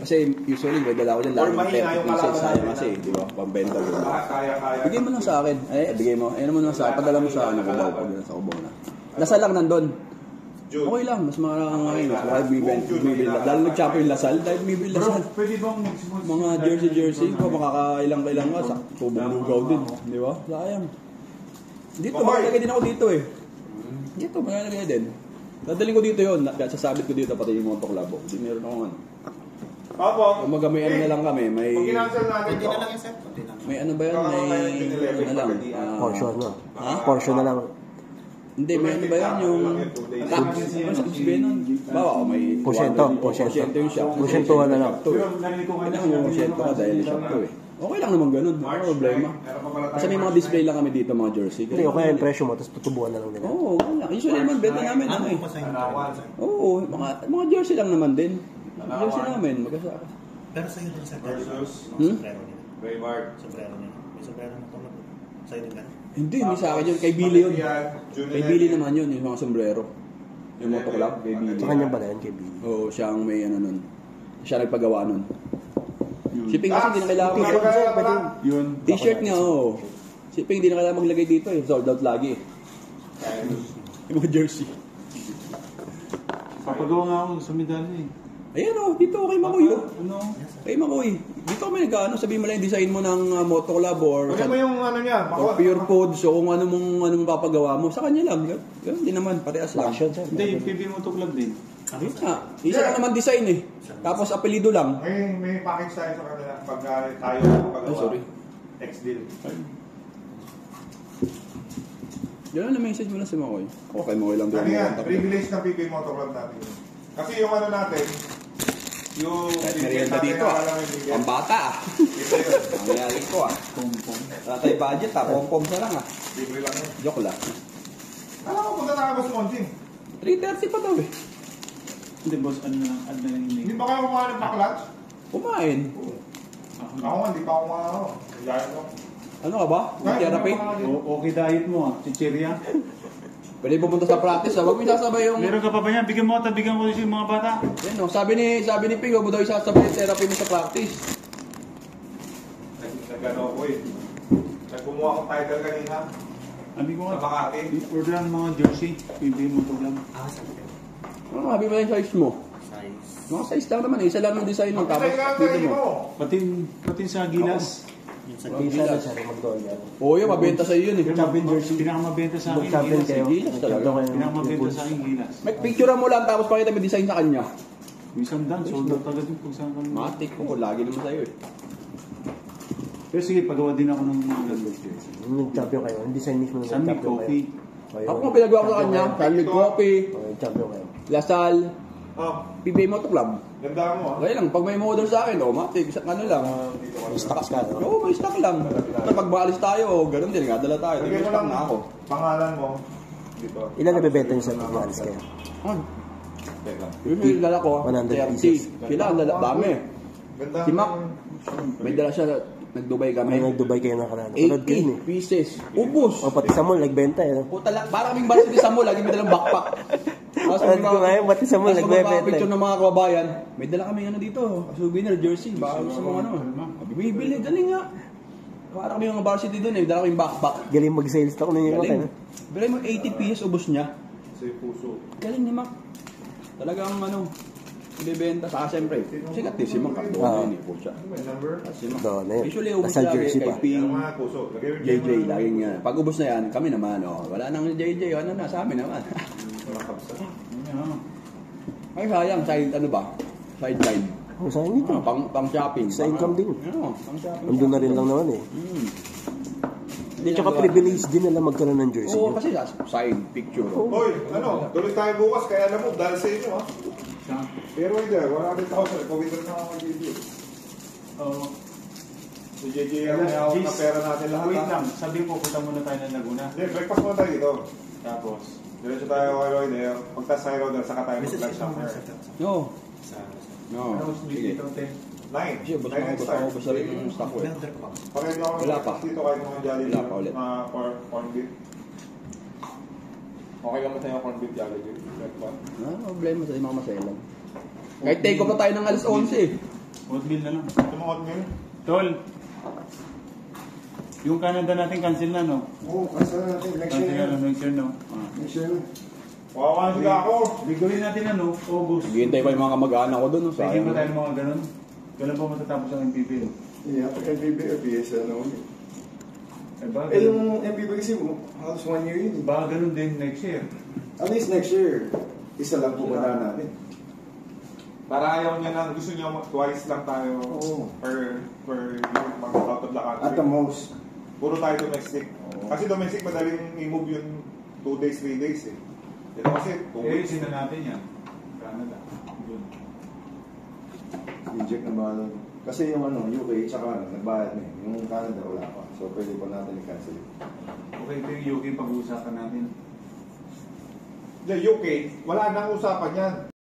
Kasi usually, may dala ko dyan lang 30 pieces. Sayang kasi, di ba? Pambenta ko. Bigay mo lang sa akin. Bigay mo. Ayun mo lang sa akin. Padala mo sa Kubaw. Pag sa Kubaw na. Lasal lang nandun. Okay lang. Mas marang ngayon. Dahil bibili. Dahil nag-champo yung Lasal. Dahil bibili Lasal. Mga jersey. Makakailang-kailang ka. Sa tubong lugaw din. Di ba? Sayang. Dito, makalagay din ako dito eh. Dito, makalagay din. Dadaling ko dito yun. Sasabit ko dito pati yung mga toklabo. Hindi meron akong ano. Kung magamay ano na lang kami, may... Pwede na lang yung set. May ano ba yun? May... ano na lang. Portion na. Ha? Portion na lang. Hindi, may ano ba yun? Yung... tax. Ano sa sabihin nun? Bawa, may... Porsyento yung shop. Porsyentuhan na lang. Kailangan yung porsyento ka dahil shop to eh. Okay lang naman ganun. Wala problema. Kasi may mga display lang kami dito, mga jersey. Hindi, okay yung presyo mo, tapos tutubuan na lang nila. Oo, wala. Usually naman, benta namin. Oo, mga jersey lang naman din. Jersey namin, magkasaka. Pero sa'yo din sa sombrero nila. Sombrero nila. May sombrero na tulad. Sa'yo din ba? Hindi, may sa akin yun. Kay Billy yun. Kay Billy naman yun, yung mga sombrero. Yung motoklub, kay Billy. Sa kanya ba na yan, kay Billy? Oo, siya ang may ano nun. Siya nagpagawa nun. Shipping kasi hindi na kailangan Yun. T-shirt nga, oo. Shipping hindi na kailangan maglagay dito eh. Sold out lagi eh. Yung mga jersey. Papagawa nga ako sa medalya eh. Ayan o, dito kay Makoy o. Ano? Kay Makoy. Dito kami nag-ano, sabihin mo lang yung design mo ng motoklub or Pwede mo yung ano niya, or pure foods o kung ano mong papagawa mo. Sa kanya lang. Ganun din naman, parehas lang. Hindi, yung PB Moto Club din. Ayun nga. Isa lang naman design eh. Tapos apelido lang. May package tayo sa kanila pag tayo pagawa. Ay, sorry. Ex-deal. Yan na message mo lang si Makoy. Okay, Makoy lang doon. Ano yan? Privilege ng PB Moto Club natin. Kasi yung ano natin, yung kahit merienda dito ang bata ito yun. Ang mayari ko Pom-pom. Ratay budget pom-pom na lang Libre lang yun. Joke lang. Alam ko punta na ka Monting. 3:30 pa daw eh. Hindi boss, ano na lang, add na lang Hindi ba kayo kumain ng pack-lunch? Kumain. Ako nga, hindi pa ako kumain ako. Diyan ko. Ano ka ba? Therapy? Okay diet mo chichirya. Pwede pupunta sa practice Huwag mo isasabay yung... Meron ka pa ba niya? Bigyan mo bigyan ko yung mga bata. Yan o. Sabi ni Ping, huwag mo daw isasabay yung therapy mo sa practice. Nag-ano ko eh. Nagkumuha akong title kanina. Sabi ko nga, Sa Makati. order ang mga jersey. PB Moto Club. Ano, sabi mo yung size mo? Mga size lang naman. Isa lang yung design mo. Tapos dito mo. Pati sa gilas. Sa gisa na siya, mag-dollar. Oo yun, mabenta sa'yo yun eh. Champion jersey. Pinakamabenta sa akin Champion gilas. kayo. Gilas talaga. Pinakamabenta sa akin gilas. May picture mo lang tapos pakita mo design sa kanya. Yung sandal, sold out agad yung kung saan kami. Matik ko, lagi naman sa'yo eh. Pero sige, pagawa din ako ng mga jersey. Yung nag-champion kayo, yung design mismo ng San Mig nag-champion Coffee. kayo. Ako nga pinagawa ko sa kanya, San Coffee, Champion kayo. Lasal, Oh, PBA Moto Club. ganda mo Kaya lang, pag may model sa akin, matik, ano lang. May stocks ka, no? Oo, may stock lang. Pag maalis tayo, ganun din, dala tayo. May Lagyan mo stock lang na ako. pangalan mo. Dito. Ilan nabibenta niyo sa pag-alis kayo? Teka. Usually dala ko, 100 30. pieces. Sila, ang dala, dami. Ganda. Si Mac, may dala siya, nag-Dubai May kami. nag-Dubai kayo ng karaan. Tulad kayo 80 eh. pieces. Ubus. O pati sa mall, nagbenta eh. Puta lang, parang kaming varsity sa mall, lagi may dalang backpack. Alam ko nga yun, pati sa mall, nagbebenta. picture ng mga kababayan, may dala kami ano dito, souvenir, jersey, baka sa mga ano. Bibili, dali nga. Parang kami mga varsity dun eh, dala kami backpack. Galing mag-sales talk ninyo kayo. Galing. Bilay mo 80 pieces, ubos niya. Sa puso. Galing ni Mac. Talagang ano, ibebenta sa siyempre. Sikat din si Mac, doon yun eh, po siya. May number? Si Mac. Doon na yun. Usually, ubos Nasa lagi jersey kay pa. Ping, Yung mga puso. Lagay mo JJ, laging yan. Pag ubos na yan, kami naman, wala nang JJ, ano na, sa amin naman. Ay, sayang, side, ano ba? Sideline. Ang sayang ito. Pang shopping. Sa income din. Pang shopping. Andun na rin lang naman eh. Hindi, tsaka privilege din nila magkaroon ng jersey. Oo, kasi side picture. Hoy, ano, tuloy tayo bukas, kaya alam mo, dahil sa inyo, ha? Pero hindi, 100,000, pawitro na ako kay JJ. Oo. Si JJ ang may hawak na pera natin lahat, Wait ha? lang, sabi ko punta muna tayo ng Laguna. Hindi, breakfast muna tayo dito. Tapos, Diretso tayo kay Roy, pagtas tayo Roy, saka tayo mag-lunch after. No. No. Sige. 9. Kasi basta ako basta rin yung stock ko eh. Pareho ako Wala pa. dito kahit mga Jollibee. Wala pa ulit. Mga corn beef. Okay lang ba sa'yo corn beef Jollibee? Breakfast? Problema sa mga maselang. Kahit take off pa tayo ng alas 11 eh. Oatmeal na lang. Ito mga oatmeal. Tol, yung Canada natin cancel na, no? Oo, kasi natin. Next Cancel year. na, next year, no? Next year. Wawakan sila ako. Bigawin natin, ano? August. Naghihintay pa yung mga kamag-anak ko doon. No? Pwede Sayang. ba tayo ng mga ganun? Kailan pa matatapos ang MPPL? Yeah, MPB or PS, ano ulit. Eh, ba? Yung MPB kasi halos 1 year yun. Baka ganun din next year. At least next year, isa lang pumunta natin. Para ayaw niya lang, gusto niya twice lang tayo Oo. per year mag-out of the country. At the most. Puro tayo domestic. Oo. Kasi domestic madaling i-move yun 2 days, 3 days eh. Ito kasi 2 Eh, weeks. sina natin yan. Canada. Yun. Inject na ba? Kasi yung ano, UK, tsaka nagbayad na eh. Yung Canada wala pa. So pwede pa natin i-cancel. Okay, ito yung UK pag-uusapan natin. The UK, wala nang usapan yan.